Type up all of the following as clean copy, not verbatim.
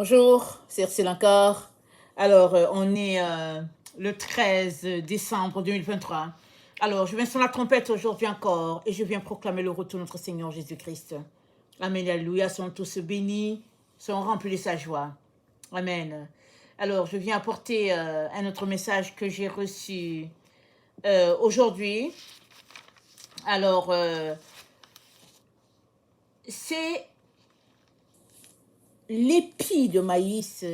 Bonjour, c'est Ursule encore. Alors, on est le 13 décembre 2023. Alors, je viens sur la trompette aujourd'hui encore et je viens proclamer le retour de notre Seigneur Jésus-Christ. Amen, alléluia, sont tous bénis, sont remplis de sa joie. Amen. Alors, je viens apporter un autre message que j'ai reçu aujourd'hui. Alors, c'est l'épi de maïs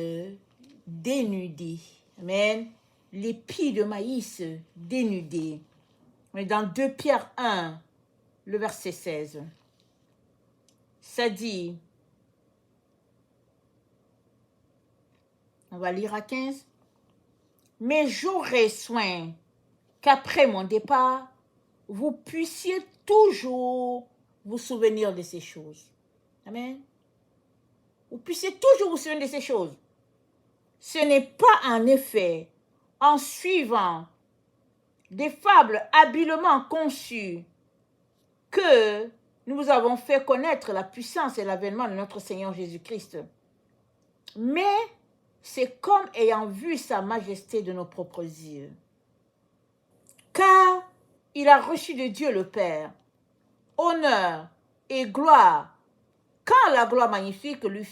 dénudé. Amen. L'épi de maïs dénudé. On est dans 2 Pierre 1, le verset 16. Ça dit, on va lire à 15. Mais j'aurai soin qu'après mon départ, vous puissiez toujours vous souvenir de ces choses. Amen. Vous puissiez toujours vous souvenir de ces choses. Ce n'est pas en effet en suivant des fables habilement conçues que nous vous avons fait connaître la puissance et l'avènement de notre Seigneur Jésus-Christ. Mais c'est comme ayant vu sa majesté de nos propres yeux. Car il a reçu de Dieu le Père honneur et gloire, quand la gloire magnifique lui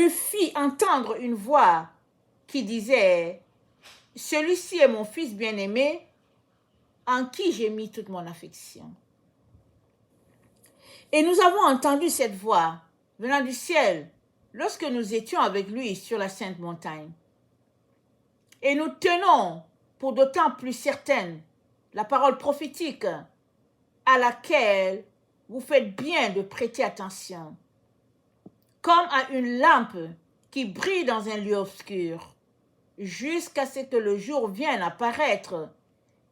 fit entendre une voix qui disait « Celui-ci est mon fils bien-aimé, en qui j'ai mis toute mon affection. » Et nous avons entendu cette voix venant du ciel lorsque nous étions avec lui sur la sainte montagne. Et nous tenons pour d'autant plus certaine la parole prophétique à laquelle vous faites bien de prêter attention, comme à une lampe qui brille dans un lieu obscur, jusqu'à ce que le jour vienne apparaître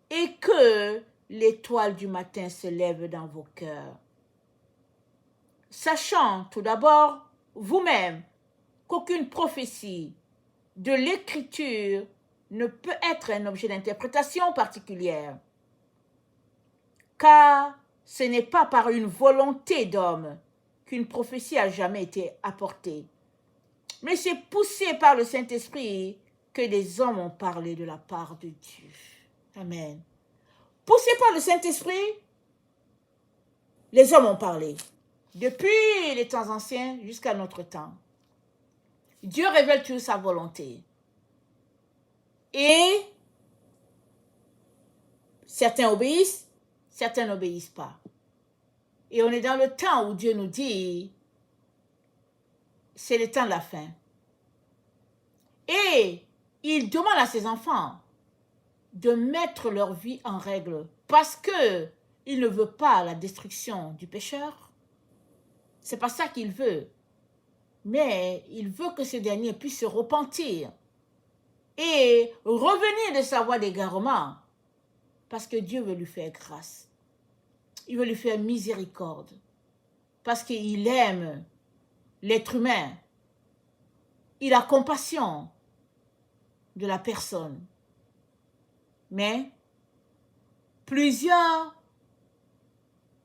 et que l'étoile du matin se lève dans vos cœurs. Sachant tout d'abord vous-même qu'aucune prophétie de l'Écriture ne peut être un objet d'interprétation particulière, car ce n'est pas par une volonté d'homme qu'une prophétie a jamais été apportée, mais c'est poussé par le Saint-Esprit que des hommes ont parlé de la part de Dieu. Amen. Poussé par le Saint-Esprit, les hommes ont parlé. Depuis les temps anciens jusqu'à notre temps. Dieu révèle toujours sa volonté. Et certains obéissent, certains n'obéissent pas. Et on est dans le temps où Dieu nous dit, c'est le temps de la fin. Et il demande à ses enfants de mettre leur vie en règle parce qu'il ne veut pas la destruction du pécheur. C'est pas ça qu'il veut. Mais il veut que ce dernier puisse se repentir et revenir de sa voie d'égarement parce que Dieu veut lui faire grâce. Il veut lui faire miséricorde parce qu'il aime l'être humain. Il a compassion de la personne. Mais plusieurs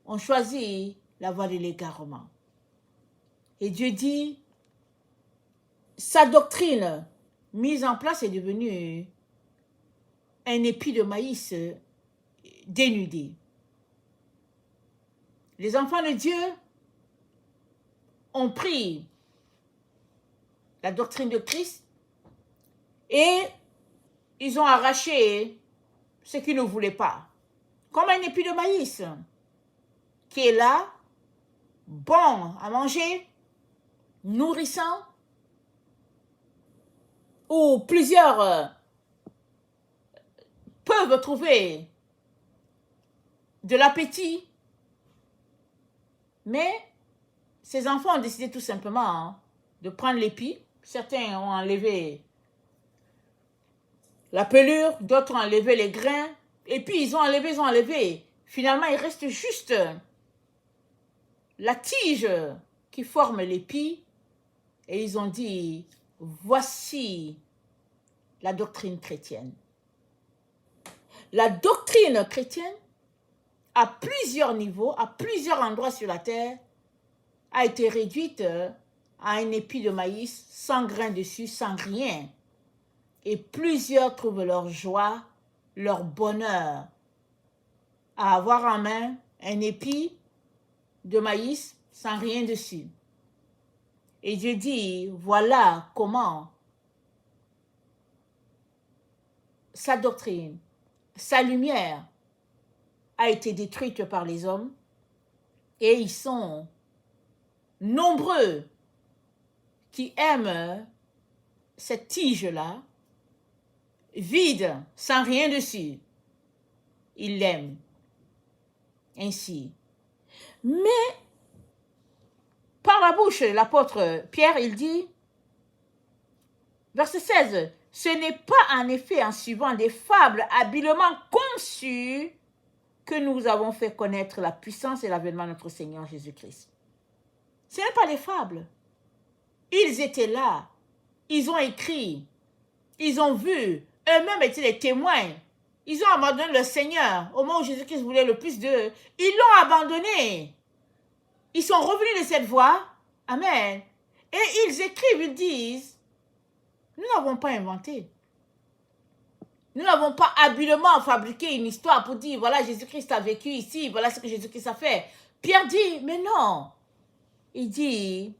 ont choisi la voie de l'égarement. Et Dieu dit, sa doctrine mise en place est devenue un épi de maïs dénudé. Les enfants de Dieu ont pris la doctrine de Christ et ils ont arraché ce qu'ils ne voulaient pas. Comme un épi de maïs qui est là, bon à manger, nourrissant, où plusieurs peuvent trouver de l'appétit, mais ces enfants ont décidé tout simplement de prendre l'épi. Certains ont enlevé la pelure, d'autres ont enlevé les grains, et puis ils ont enlevé. Finalement, il reste juste la tige qui forme l'épi, et ils ont dit, voici la doctrine chrétienne. La doctrine chrétienne, à plusieurs niveaux, à plusieurs endroits sur la terre, a été réduite à un épi de maïs, sans grain dessus, sans rien. Et plusieurs trouvent leur joie, leur bonheur à avoir en main un épi de maïs sans rien dessus. Et Dieu dit, voilà comment sa doctrine, sa lumière a été détruite par les hommes et ils sont nombreux qui aiment cette tige-là, vide, sans rien dessus. Ils l'aiment ainsi. Mais par la bouche de l'apôtre Pierre, il dit, verset 16, « Ce n'est pas en effet en suivant des fables habilement conçues que nous avons fait connaître la puissance et l'avènement de notre Seigneur Jésus-Christ. » Ce n'est pas des fables. Ils étaient là, ils ont écrit, ils ont vu, eux-mêmes étaient les témoins. Ils ont abandonné le Seigneur au moment où Jésus-Christ voulait le plus d'eux. Ils l'ont abandonné. Ils sont revenus de cette voie. Amen. Et ils écrivent, ils disent, nous n'avons pas inventé. Nous n'avons pas habilement fabriqué une histoire pour dire, voilà, Jésus-Christ a vécu ici, voilà ce que Jésus-Christ a fait. Pierre dit, mais non. Il dit,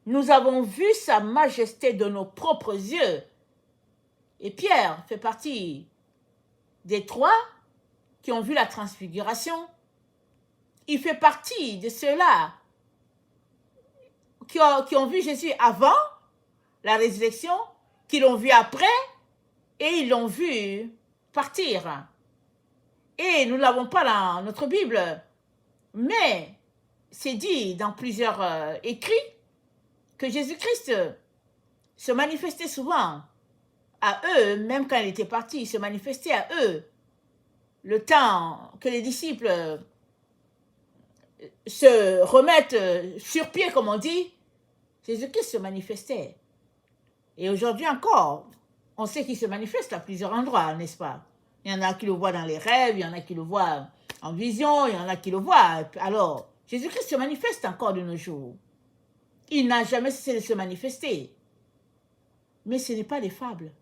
nous avons vu sa majesté de nos propres yeux. Et Pierre fait partie des trois qui ont vu la transfiguration. Il fait partie de ceux-là qui ont vu Jésus avant la résurrection, qui l'ont vu après, et ils l'ont vu partir. Et nous ne l'avons pas dans notre Bible, mais c'est dit dans plusieurs écrits que Jésus-Christ se manifestait souvent à eux, même quand il était parti, il se manifestait à eux. Le temps que les disciples se remettent sur pied, comme on dit, Jésus-Christ se manifestait. Et aujourd'hui encore, on sait qu'il se manifeste à plusieurs endroits, n'est-ce pas? Il y en a qui le voient dans les rêves, il y en a qui le voient en vision, il y en a qui le voient. Alors, Jésus-Christ se manifeste encore de nos jours. Il n'a jamais cessé de se manifester. Mais ce n'est pas des fables.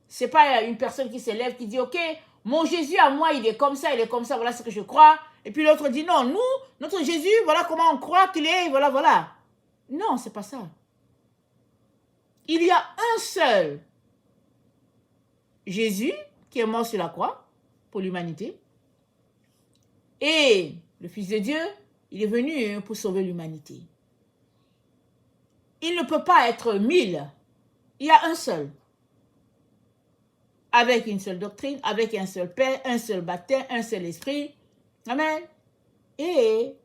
Ce n'est pas une personne qui s'élève, qui dit, ok, mon Jésus à moi, il est comme ça, voilà ce que je crois. Et puis l'autre dit, non, nous, notre Jésus, voilà comment on croit qu'il est, voilà, voilà. Non, ce n'est pas ça. Il y a un seul Jésus qui est mort sur la croix pour l'humanité. Et le Fils de Dieu, il est venu pour sauver l'humanité. Il ne peut pas être 1000. Il y a un seul. Avec une seule doctrine, avec un seul Père, un seul baptême, un seul esprit. Amen. Et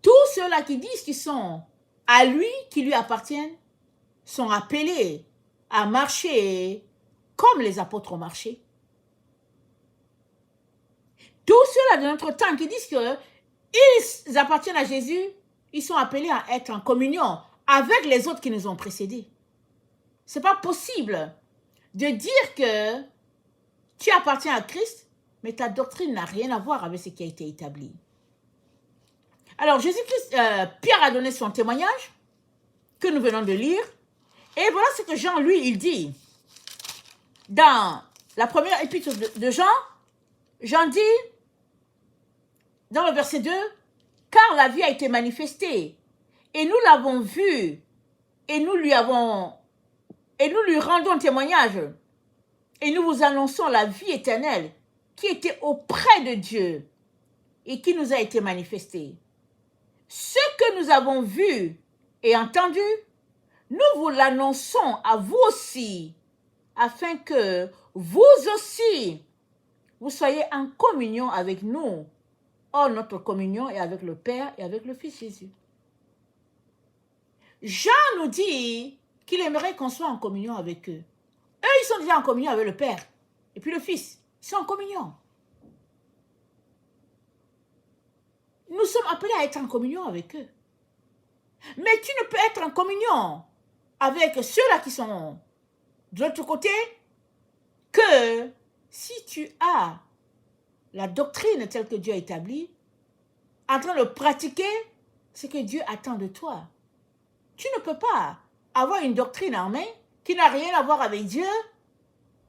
tous ceux-là qui disent qu'ils sont à lui, qui lui appartiennent, sont appelés à marcher comme les apôtres ont marché. Tous ceux-là de notre temps qui disent qu'ils appartiennent à Jésus, ils sont appelés à être en communion avec les autres qui nous ont précédés. Ce n'est pas possible de dire que tu appartiens à Christ, mais ta doctrine n'a rien à voir avec ce qui a été établi. Alors, Pierre a donné son témoignage que nous venons de lire. Et voilà ce que Jean, lui, il dit. Dans la première épître de Jean, Jean dit, dans le verset 2, « Car la vie a été manifestée, et nous l'avons vue, et nous lui rendons témoignage, et nous vous annonçons la vie éternelle qui était auprès de Dieu et qui nous a été manifestée. Ce que nous avons vu et entendu, nous vous l'annonçons à vous aussi, afin que vous aussi, vous soyez en communion avec nous. Or, notre communion est avec le Père et avec le Fils Jésus. » Jean nous dit qu'il aimerait qu'on soit en communion avec eux. Eux, ils sont déjà en communion avec le Père. Et puis le Fils, ils sont en communion. Nous sommes appelés à être en communion avec eux. Mais tu ne peux être en communion avec ceux-là qui sont de l'autre côté que si tu as la doctrine telle que Dieu a établie, en train de pratiquer ce que Dieu attend de toi. Tu ne peux pas avoir une doctrine en main qui n'a rien à voir avec Dieu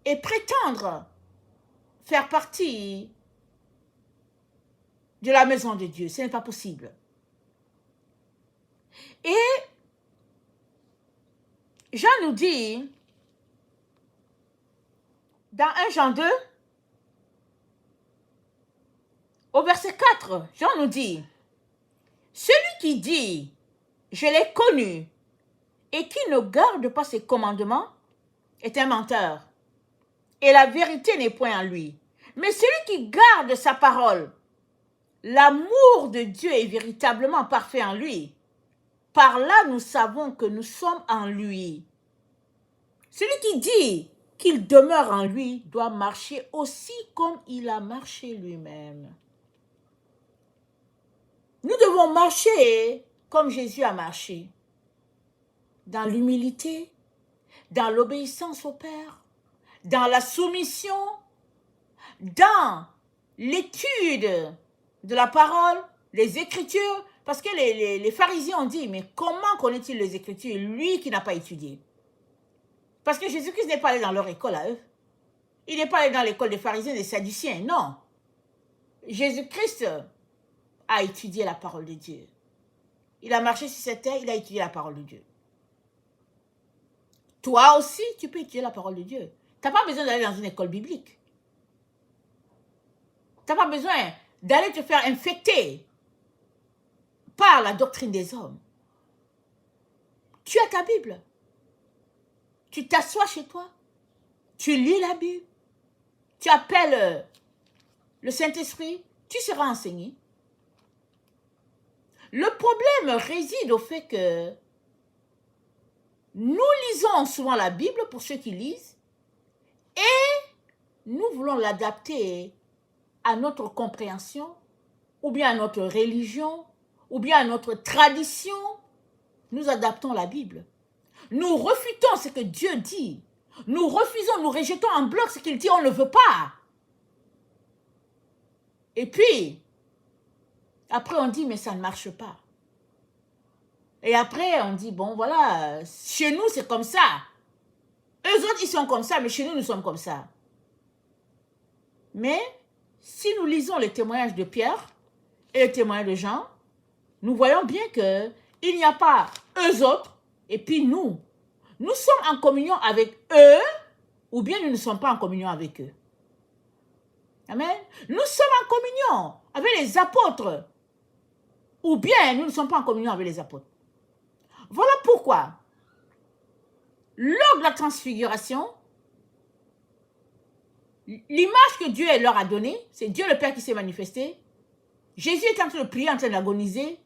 et prétendre faire partie de la maison de Dieu. Ce n'est pas possible. Et Jean nous dit, dans 1 Jean 2, au verset 4, Jean nous dit, « Celui qui dit, je l'ai connu, et qui ne garde pas ses commandements, est un menteur, et la vérité n'est point en lui. Mais celui qui garde sa parole, l'amour de Dieu est véritablement parfait en lui. Par là, nous savons que nous sommes en lui. Celui qui dit qu'il demeure en lui doit marcher aussi comme il a marché lui-même. » Nous devons marcher comme Jésus a marché, dans l'humilité, dans l'obéissance au Père, dans la soumission, dans l'étude de la parole, les Écritures, parce que les pharisiens ont dit, mais comment connaît-il les Écritures, lui qui n'a pas étudié? Parce que Jésus-Christ n'est pas allé dans leur école à eux. Il n'est pas allé dans l'école des pharisiens, des sadduciens, non. Jésus-Christ a étudié la parole de Dieu. Il a marché sur cette terre, il a étudié la parole de Dieu. Toi aussi, tu peux étudier la parole de Dieu. Tu n'as pas besoin d'aller dans une école biblique. Tu n'as pas besoin d'aller te faire infecter par la doctrine des hommes. Tu as ta Bible. Tu t'assois chez toi. Tu lis la Bible. Tu appelles le Saint-Esprit. Tu seras enseigné. Le problème réside au fait que nous lisons souvent la Bible pour ceux qui lisent et nous voulons l'adapter à notre compréhension ou bien à notre religion ou bien à notre tradition. Nous adaptons la Bible. Nous refutons ce que Dieu dit. Nous refusons, nous rejetons en bloc ce qu'il dit, on ne veut pas. Et puis, après on dit, mais ça ne marche pas. Et après, on dit, bon, voilà, chez nous, c'est comme ça. Eux autres, ils sont comme ça, mais chez nous, nous sommes comme ça. Mais, si nous lisons les témoignages de Pierre et les témoignages de Jean, nous voyons bien qu'il n'y a pas eux autres et puis nous. Nous sommes en communion avec eux ou bien nous ne sommes pas en communion avec eux. Amen. Nous sommes en communion avec les apôtres ou bien nous ne sommes pas en communion avec les apôtres. Voilà pourquoi, lors de la transfiguration, l'image que Dieu leur a donnée, c'est Dieu le Père qui s'est manifesté. Jésus est en train de prier, en train d'agoniser.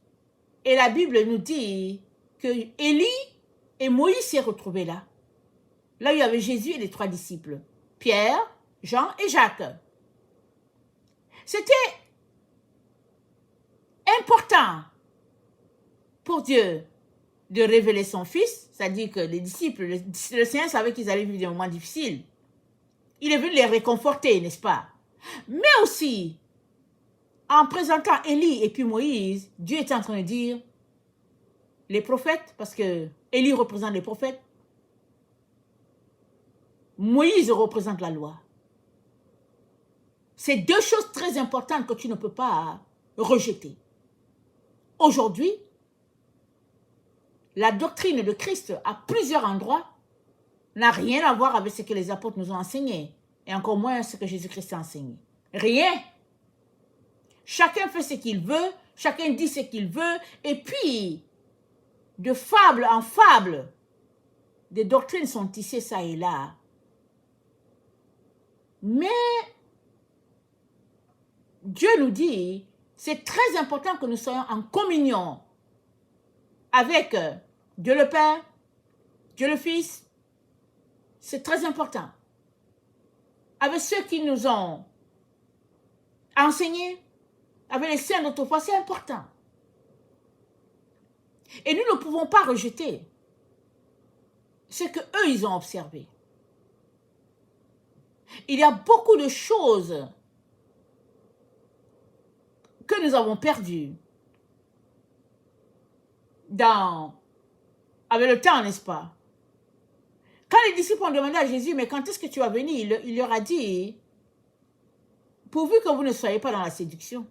Et la Bible nous dit que Élie et Moïse s'est retrouvés là. Là où il y avait Jésus et les 3 disciples. Pierre, Jean et Jacques. C'était important pour Dieu de révéler son Fils, c'est-à-dire que les disciples, le Seigneur savait qu'ils allaient vivre des moments difficiles. Il est venu les réconforter, n'est-ce pas? Mais aussi, en présentant Élie et puis Moïse, Dieu était en train de dire, les prophètes, parce que Élie représente les prophètes, Moïse représente la loi. C'est 2 choses très importantes que tu ne peux pas rejeter. Aujourd'hui, la doctrine de Christ, à plusieurs endroits, n'a rien à voir avec ce que les apôtres nous ont enseigné, et encore moins ce que Jésus-Christ a enseigné. Rien. Chacun fait ce qu'il veut, chacun dit ce qu'il veut, et puis, de fable en fable, des doctrines sont tissées ça et là. Mais, Dieu nous dit, c'est très important que nous soyons en communion avec Dieu le Père, Dieu le Fils. C'est très important. Avec ceux qui nous ont enseignés, avec les saints d'autrefois, c'est important. Et nous ne pouvons pas rejeter ce qu'eux, ils ont observé. Il y a beaucoup de choses que nous avons perdues avec le temps, n'est-ce pas? Quand les disciples ont demandé à Jésus, mais quand est-ce que tu vas venir? Il leur a dit, pourvu que vous ne soyez pas dans la séduction.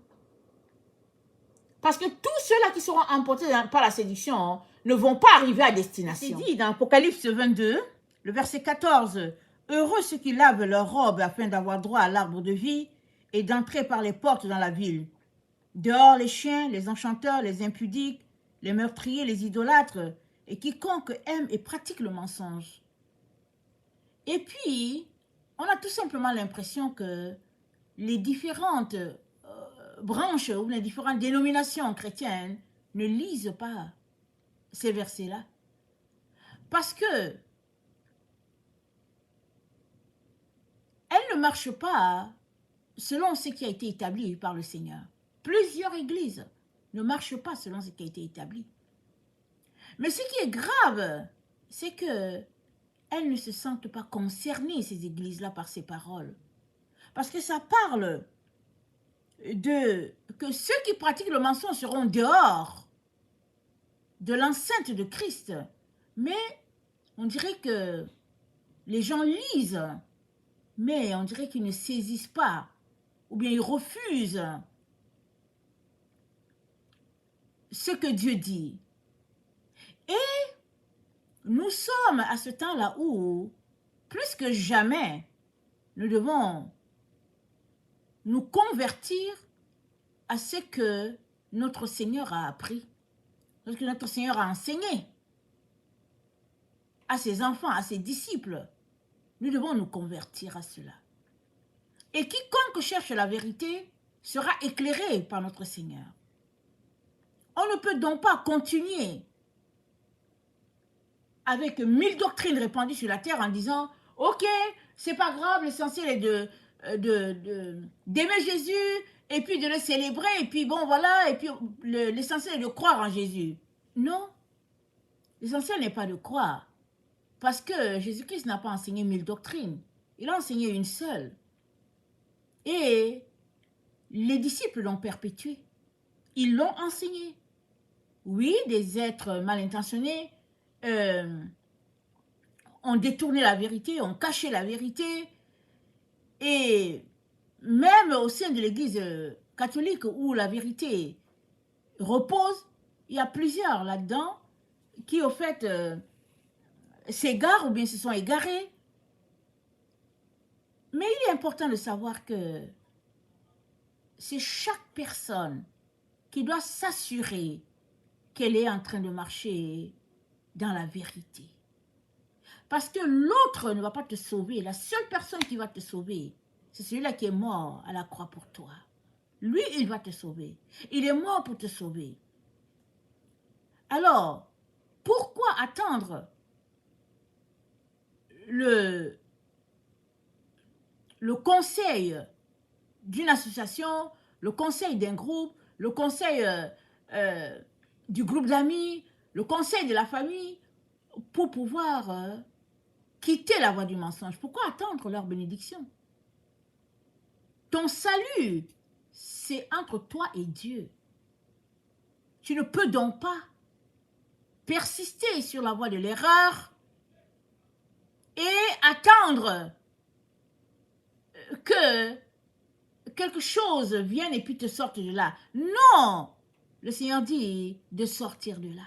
Parce que tous ceux-là qui seront emportés par la séduction ne vont pas arriver à destination. C'est dit dans Apocalypse 22, le verset 14, « Heureux ceux qui lavent leurs robes afin d'avoir droit à l'arbre de vie et d'entrer par les portes dans la ville. Dehors les chiens, les enchanteurs, les impudiques, les meurtriers, les idolâtres, et quiconque aime et pratique le mensonge. » Et puis, on a tout simplement l'impression que les différentes branches ou les différentes dénominations chrétiennes ne lisent pas ces versets-là. Parce que elles ne marchent pas selon ce qui a été établi par le Seigneur. Plusieurs églises ne marchent pas selon ce qui a été établi. Mais ce qui est grave, c'est que elles ne se sentent pas concernées, ces églises-là, par ces paroles. Parce que ça parle que ceux qui pratiquent le mensonge seront dehors de l'enceinte de Christ. Mais on dirait que les gens lisent, mais on dirait qu'ils ne saisissent pas, ou bien ils refusent ce que Dieu dit. Et nous sommes à ce temps-là où, plus que jamais, nous devons nous convertir à ce que notre Seigneur a appris, ce que notre Seigneur a enseigné à ses enfants, à ses disciples. Nous devons nous convertir à cela. Et quiconque cherche la vérité sera éclairé par notre Seigneur. On ne peut donc pas continuer avec 1000 doctrines répandues sur la terre en disant « Ok, c'est pas grave, l'essentiel est d'aimer Jésus et puis de le célébrer et puis bon voilà, et puis l'essentiel est de croire en Jésus. » Non, l'essentiel n'est pas de croire. Parce que Jésus-Christ n'a pas enseigné 1000 doctrines. Il a enseigné une seule. Et les disciples l'ont perpétuée. Ils l'ont enseigné. Oui, des êtres mal intentionnés ont détourné la vérité, ont caché la vérité. Et même au sein de l'Église catholique où la vérité repose, il y a plusieurs là-dedans qui, au fait, s'égarent ou bien se sont égarés. Mais il est important de savoir que c'est chaque personne qui doit s'assurer qu'elle est en train de marcher dans la vérité. Parce que l'autre ne va pas te sauver. La seule personne qui va te sauver, c'est celui-là qui est mort à la croix pour toi. Lui, il va te sauver. Il est mort pour te sauver. Alors, pourquoi attendre le conseil d'une association, le conseil d'un groupe, le conseil du groupe d'amis, le conseil de la famille, pour pouvoir quitter la voie du mensonge? Pourquoi attendre leur bénédiction? Ton salut, c'est entre toi et Dieu. Tu ne peux donc pas persister sur la voie de l'erreur et attendre que quelque chose vienne et puis te sorte de là. Non! Le Seigneur dit de sortir de là.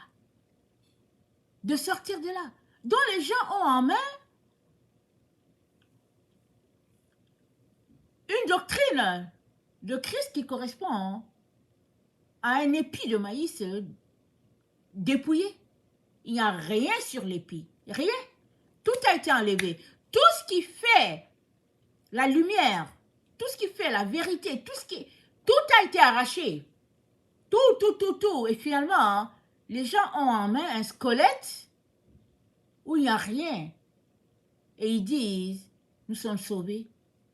De sortir de là. Donc les gens ont en main une doctrine de Christ qui correspond à un épi de maïs dépouillé. Il n'y a rien sur l'épi. Rien. Tout a été enlevé. Tout ce qui fait la lumière, tout ce qui fait la vérité, tout a été arraché. Tout. Et finalement, les gens ont en main un squelette où il n'y a rien. Et ils disent, nous sommes sauvés.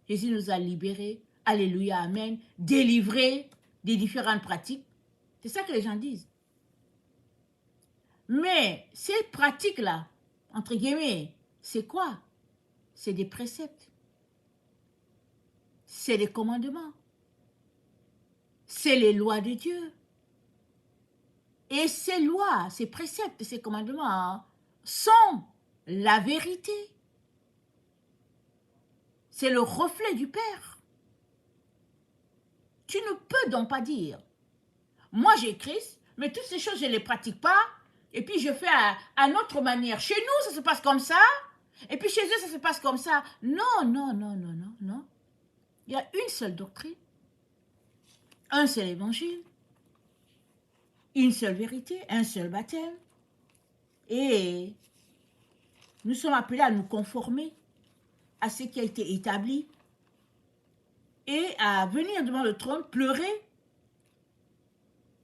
Jésus nous a libérés. Alléluia, amen. Délivrés des différentes pratiques. C'est ça que les gens disent. Mais ces pratiques-là, entre guillemets, c'est quoi? C'est des préceptes. C'est des commandements. C'est les lois de Dieu. Et ces lois, ces préceptes, ces commandements sont la vérité. C'est le reflet du Père. Tu ne peux donc pas dire, moi j'ai Christ, mais toutes ces choses je ne les pratique pas, et puis je fais à notre manière. Chez nous, ça se passe comme ça, et puis chez eux, ça se passe comme ça. Non, non, non, non, non, non. Il y a une seule doctrine, un seul évangile, une seule vérité, un seul baptême. Et nous sommes appelés à nous conformer à ce qui a été établi et à venir devant le trône pleurer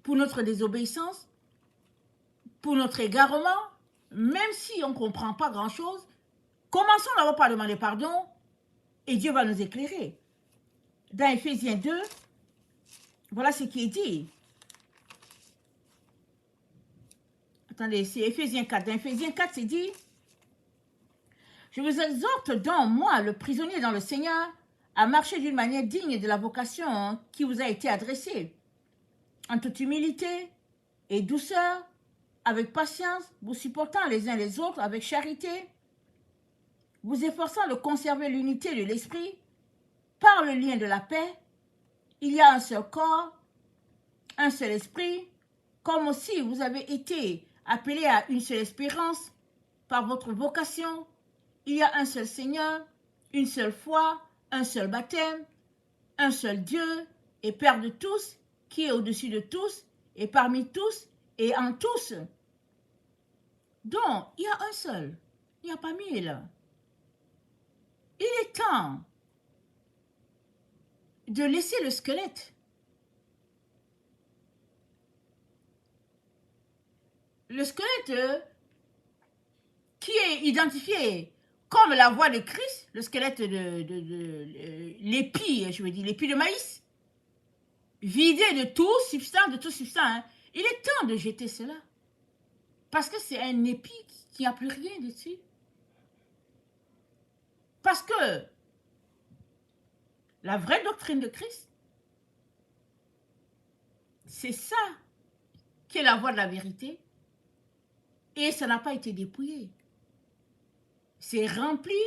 pour notre désobéissance, pour notre égarement, même si on ne comprend pas grand-chose. Commençons d'abord par demander pardon et Dieu va nous éclairer. Dans Éphésiens 2, voilà ce qui est dit. Attendez, c'est Éphésiens 4. Dans Éphésiens 4, c'est dit, je vous exhorte donc, moi, le prisonnier dans le Seigneur, à marcher d'une manière digne de la vocation qui vous a été adressée, en toute humilité et douceur, avec patience, vous supportant les uns les autres avec charité, vous efforçant de conserver l'unité de l'esprit par le lien de la paix. Il y a un seul corps, un seul esprit, comme aussi vous avez été appelés à une seule espérance par votre vocation. Il y a un seul Seigneur, une seule foi, un seul baptême, un seul Dieu et Père de tous, qui est au-dessus de tous et parmi tous et en tous. Donc, il y a un seul, il n'y a pas mille. Il est temps de laisser le squelette. Le squelette qui est identifié comme la voix de Christ, le squelette de l'épi, je veux dire, l'épi de maïs, vidé de tout substance, hein. Il est temps de jeter cela. Parce que c'est un épi qui n'a plus rien dessus. Parce que la vraie doctrine de Christ, c'est ça qui est la voie de la vérité. Et ça n'a pas été dépouillé. C'est rempli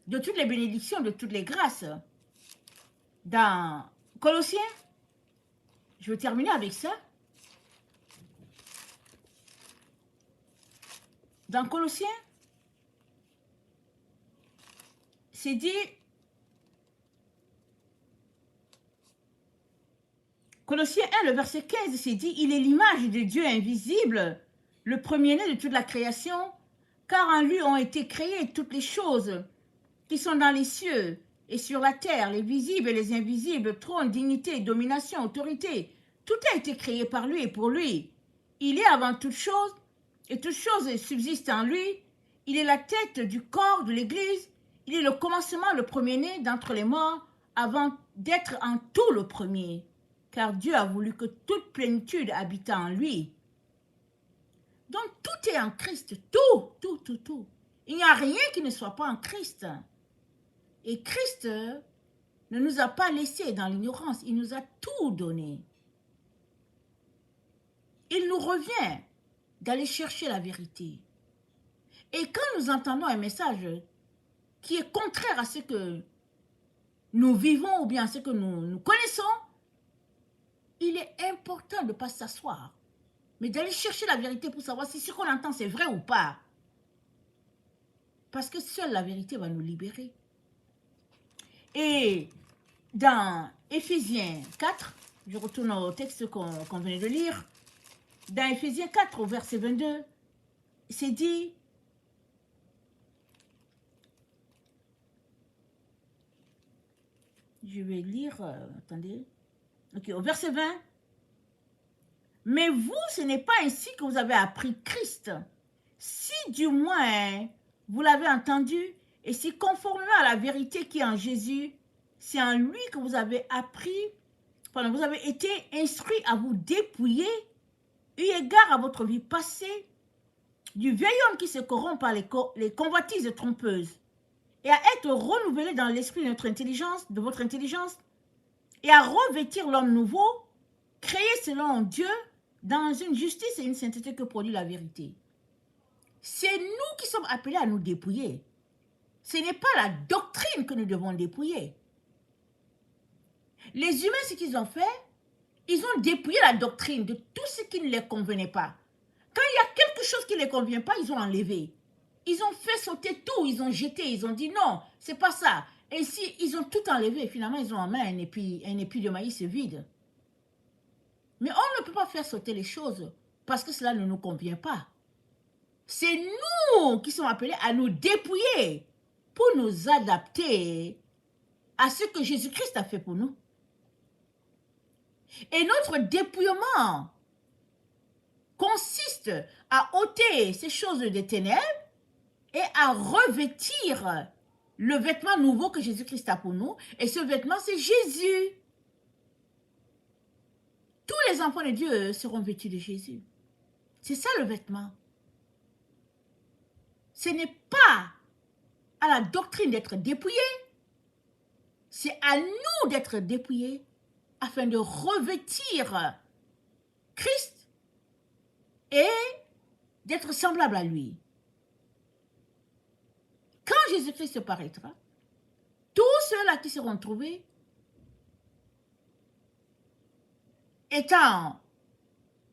de toutes les bénédictions, de toutes les grâces. Dans Colossiens, je vais terminer avec ça. Dans Colossiens, c'est dit, Colossiens 1, le verset 15, c'est dit, il est l'image de Dieu invisible, le premier-né de toute la création, car en lui ont été créées toutes les choses qui sont dans les cieux et sur la terre, les visibles et les invisibles, trône, dignité, domination, autorité. Tout a été créé par lui et pour lui. Il est avant toute chose et toute chose subsiste en lui. Il est la tête du corps de l'Église. Il est le commencement, le premier-né d'entre les morts, avant d'être en tout le premier. Car Dieu a voulu que toute plénitude habite en lui. Donc tout est en Christ, tout, tout, tout, tout. Il n'y a rien qui ne soit pas en Christ. Et Christ ne nous a pas laissés dans l'ignorance, il nous a tout donné. Il nous revient d'aller chercher la vérité. Et quand nous entendons un message qui est contraire à ce que nous vivons ou bien à ce que nous connaissons, il est important de ne pas s'asseoir, mais d'aller chercher la vérité pour savoir si ce qu'on entend c'est vrai ou pas. Parce que seule la vérité va nous libérer. Et dans Éphésiens 4, je retourne au texte qu'on venait de lire, dans Éphésiens 4 au verset 22, c'est dit, je vais lire, attendez, ok, au verset 20, mais vous, ce n'est pas ainsi que vous avez appris Christ, si du moins vous l'avez entendu, et si conformément à la vérité qui est en Jésus, c'est en lui que vous avez appris, pardon, vous avez été instruit à vous dépouiller, eu égard à votre vie passée, du vieil homme qui se corrompt par les convoitises trompeuses, et à être renouvelé dans l'esprit de votre intelligence, et à revêtir l'homme nouveau, créé selon Dieu, dans une justice et une sainteté que produit la vérité. C'est nous qui sommes appelés à nous dépouiller. Ce n'est pas la doctrine que nous devons dépouiller. Les humains, ce qu'ils ont fait, ils ont dépouillé la doctrine de tout ce qui ne les convenait pas. Quand il y a quelque chose qui ne les convient pas, ils ont enlevé. Ils ont fait sauter tout, ils ont jeté, ils ont dit non, c'est pas ça. Et si ils ont tout enlevé, finalement, ils ont en main un épi de maïs vide. Mais on ne peut pas faire sauter les choses parce que cela ne nous convient pas. C'est nous qui sommes appelés à nous dépouiller pour nous adapter à ce que Jésus-Christ a fait pour nous. Et notre dépouillement consiste à ôter ces choses des ténèbres et à revêtir le vêtement nouveau que Jésus-Christ a pour nous. Et ce vêtement, c'est Jésus. Tous les enfants de Dieu seront vêtus de Jésus. C'est ça le vêtement. Ce n'est pas à la doctrine d'être dépouillé, c'est à nous d'être dépouillés afin de revêtir Christ et d'être semblable à lui. Quand Jésus-Christ paraîtra, tous ceux-là qui seront trouvés étant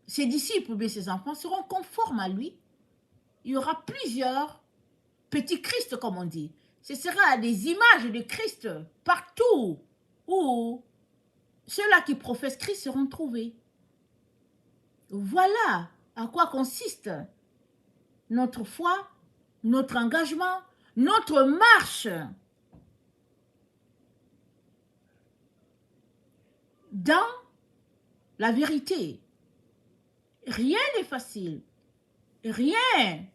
ses disciples ou bien ses enfants seront conformes à lui. Il y aura plusieurs petits Christ, comme on dit. Ce sera des images de Christ partout où ceux-là qui professent Christ seront trouvés. Voilà à quoi consiste notre foi, notre engagement, notre marche dans la vérité. Rien n'est facile. Rien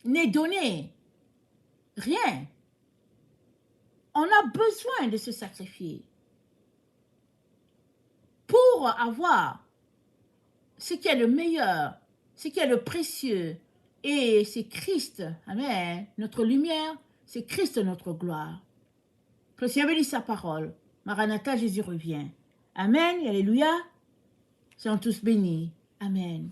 n'est donné. Rien. On a besoin de se sacrifier pour avoir ce qui est le meilleur, ce qui est le précieux. Et c'est Christ, amen, notre lumière, c'est Christ notre gloire. Que le Seigneur bénisse sa parole. Maranatha, Jésus revient. Amen, alléluia. Soyons tous bénis. Amen.